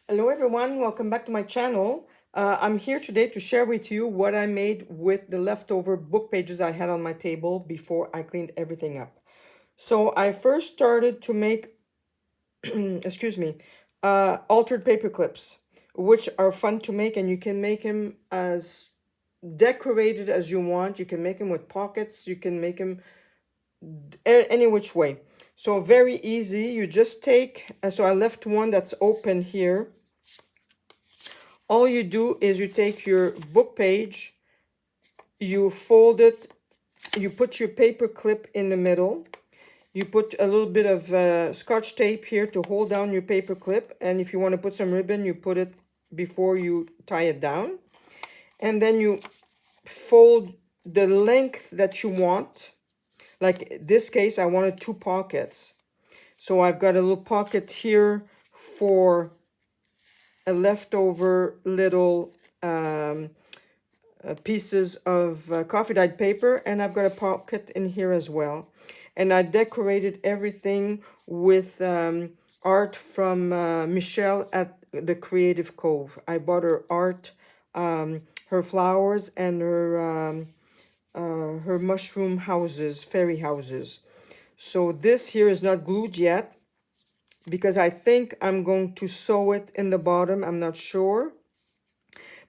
Hello everyone, welcome back to my channel. I'm here today to share with you what I made with the leftover book pages I had on my table before I cleaned everything up. So I first started to make, excuse me, altered paper clips, which are fun to make, and you can make them as decorated as you want. You can make them with pockets, you can make them any which way. So very easy. You just take, so I left one that's open here. All you do is you take your book page, you fold it, you put your paper clip in the middle, you put a little bit of scotch tape here to hold down your paper clip, and if you want to put some ribbon, you put it before you tie it down. And then you fold the length that you want. Like this case, I wanted 2 pockets. So I've got a little pocket here for a leftover little pieces of coffee dyed paper, and I've got a pocket in here as well. And I decorated everything with art from Michelle at the Creative Cove. I bought her art, her flowers, and her mushroom houses, fairy houses. So this here is not glued yet because I think I'm going to sew it in the bottom. I'm not sure.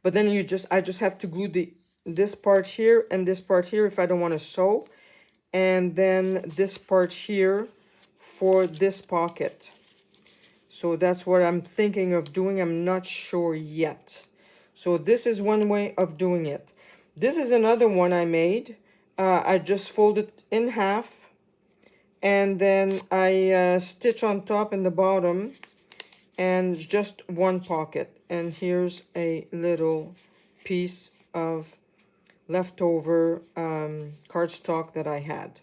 But then I just have to glue this part here and this part here if I don't want to sew. And then this part here for this pocket. So that's what I'm thinking of doing. I'm not sure yet. So this is one way of doing it. This is another one I made. I just fold it in half. And then I stitch on top and the bottom. And just one pocket. And here's a little piece of leftover cardstock that I had.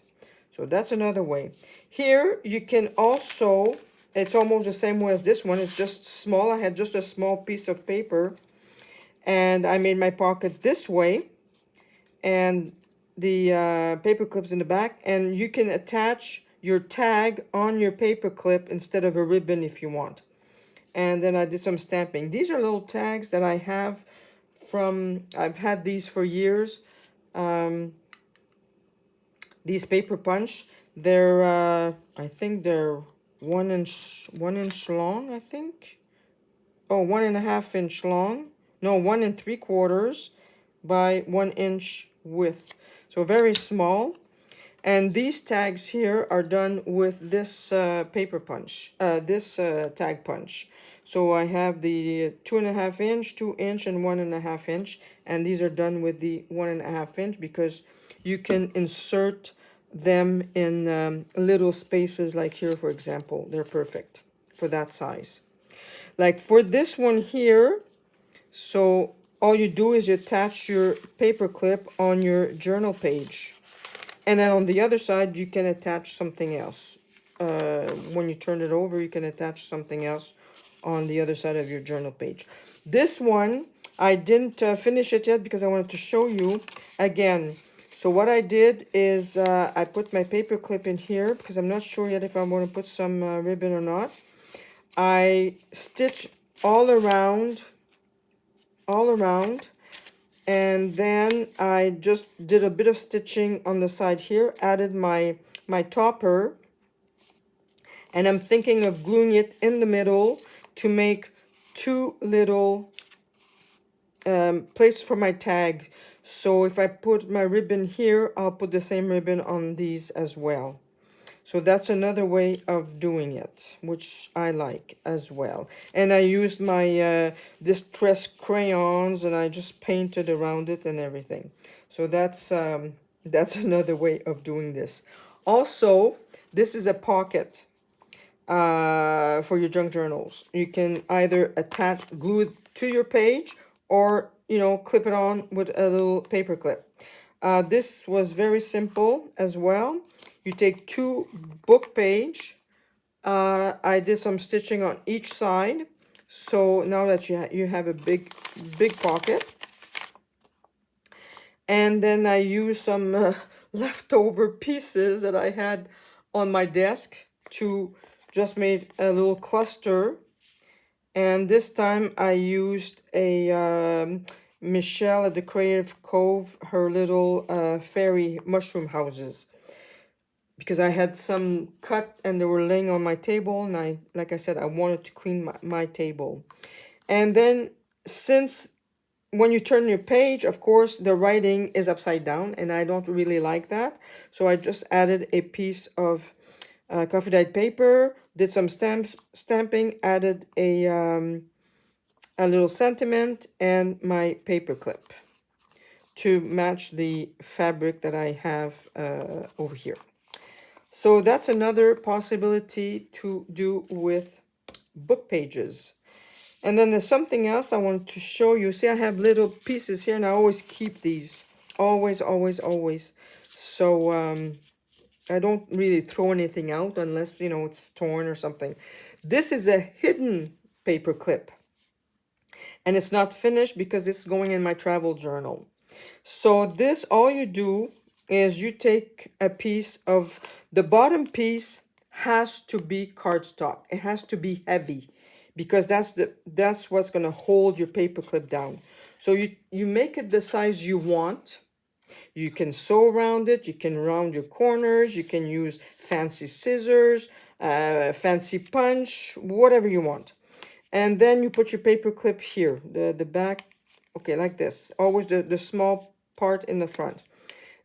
So that's another way. Here you can also, it's almost the same way as this one. It's just small. I had just a small piece of paper and I made my pocket this way, and the paper clips in the back, and you can attach your tag on your paper clip instead of a ribbon if you want. And then I did some stamping. These are little tags that I have from, I've had these for years. These paper punch, they're, I think they're 1 inch long, I think. Oh, 1.5 inch long. No, 1 3/4 by 1 inch width. So very small. And these tags here are done with this paper punch, tag punch. So I have the 2.5 inch, 2 inch, and 1.5 inch. And these are done with the 1.5 inch because you can insert them in little spaces like here, for example. They're perfect for that size. Like for this one here, so all you do is you attach your paper clip on your journal page. And then on the other side, you can attach something else. When you turn it over, you can attach something else on the other side of your journal page. This one, I didn't finish it yet because I wanted to show you again. So what I did is I put my paper clip in here because I'm not sure yet if I want to put some ribbon or not. I stitch all around, and then I just did a bit of stitching on the side here, added my topper, and I'm thinking of gluing it in the middle to make 2 little places for my tag. So if I put my ribbon here, I'll put the same ribbon on these as well. So that's another way of doing it, which I like as well. And I used my distress crayons and I just painted around it and everything. So that's another way of doing this. Also, this is a pocket for your junk journals. You can either glue it to your page, or, you know, clip it on with a little paper clip. This was very simple as well. You take 2 book page. I did some stitching on each side. So now that you have a big pocket. And then I used some leftover pieces that I had on my desk to just make a little cluster. And this time I used a Michelle at the Creative Cove, her little fairy mushroom houses, because I had some cut and they were laying on my table, and I, like I said, I wanted to clean my table. And then since when you turn your page, of course, the writing is upside down, and I don't really like that. So I just added a piece of coffee dyed paper, did some stamping, added a little sentiment, and my paper clip to match the fabric that I have over here. So that's another possibility to do with book pages. And then there's something else I want to show you. See, I have little pieces here, and I always keep these. Always, always, always. So I don't really throw anything out unless, you know, it's torn or something. This is a hidden paper clip. And it's not finished because it's going in my travel journal. So this, all you do is you take a piece of, the bottom piece has to be cardstock. It has to be heavy because that's what's going to hold your paper clip down. So you make it the size you want. You can sew around it. You can round your corners. You can use fancy scissors, fancy punch, whatever you want. And then you put your paper clip here, the back, okay, like this. Always the small part in the front.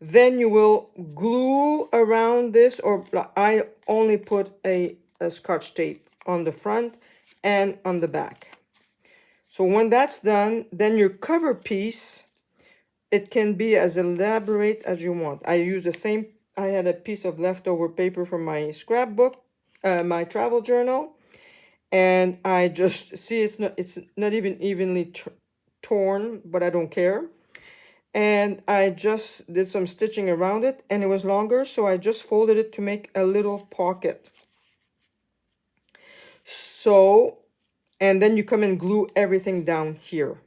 Then you will glue around this, or I only put a Scotch tape on the front and on the back. So when that's done, then your cover piece, it can be as elaborate as you want. I use the same, I had a piece of leftover paper from my scrapbook, my travel journal, and I just see it's not even evenly torn, but I don't care. And I just did some stitching around it, and it was longer, so I just folded it to make a little pocket. So, and then you come and glue everything down here.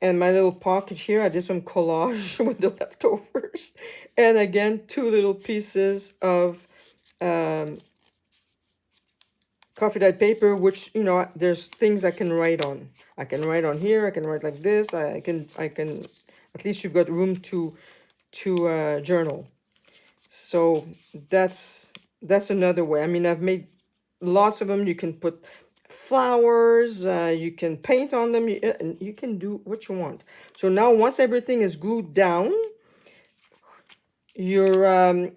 And my little pocket here, I did some collage with the leftovers. And again, two little pieces of coffee dyed paper, which, you know, there's things I can write on. I can write on here. I can write like this. I can. At least you've got room to journal. So that's another way. I mean, I've made lots of them. You can put flowers. You can paint on them. You can do what you want. So now, once everything is glued down, your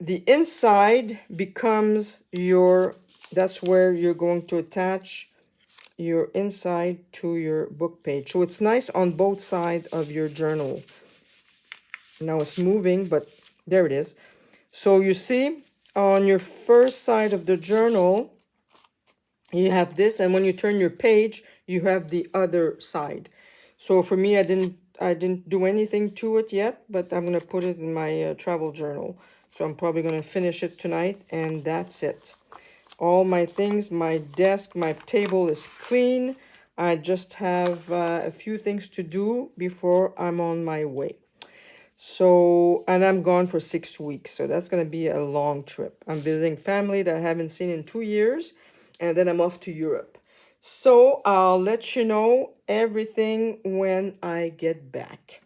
the inside becomes your, that's where you're going to attach your inside to your book page. So it's nice on both sides of your journal. Now it's moving, but there it is. So you see, on your first side of the journal, you have this, and when you turn your page, you have the other side. So for me, I didn't do anything to it yet, but I'm gonna put it in my travel journal. So I'm probably gonna finish it tonight, and that's it. All my things, my desk, my table is clean. I just have a few things to do before I'm on my way. So, and I'm gone for 6 weeks, so that's gonna be a long trip. I'm visiting family that I haven't seen in 2 years, and then I'm off to Europe. So I'll let you know everything when I get back.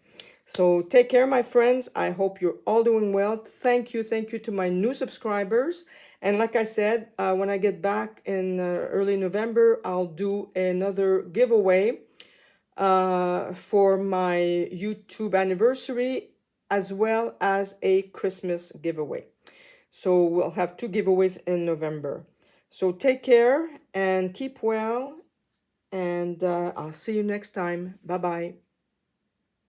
So take care, my friends. I hope you're all doing well. Thank you to my new subscribers. And like I said, when I get back in early November, I'll do another giveaway for my YouTube anniversary, as well as a Christmas giveaway. So we'll have 2 giveaways in November. So take care and keep well, and I'll see you next time. Bye-bye.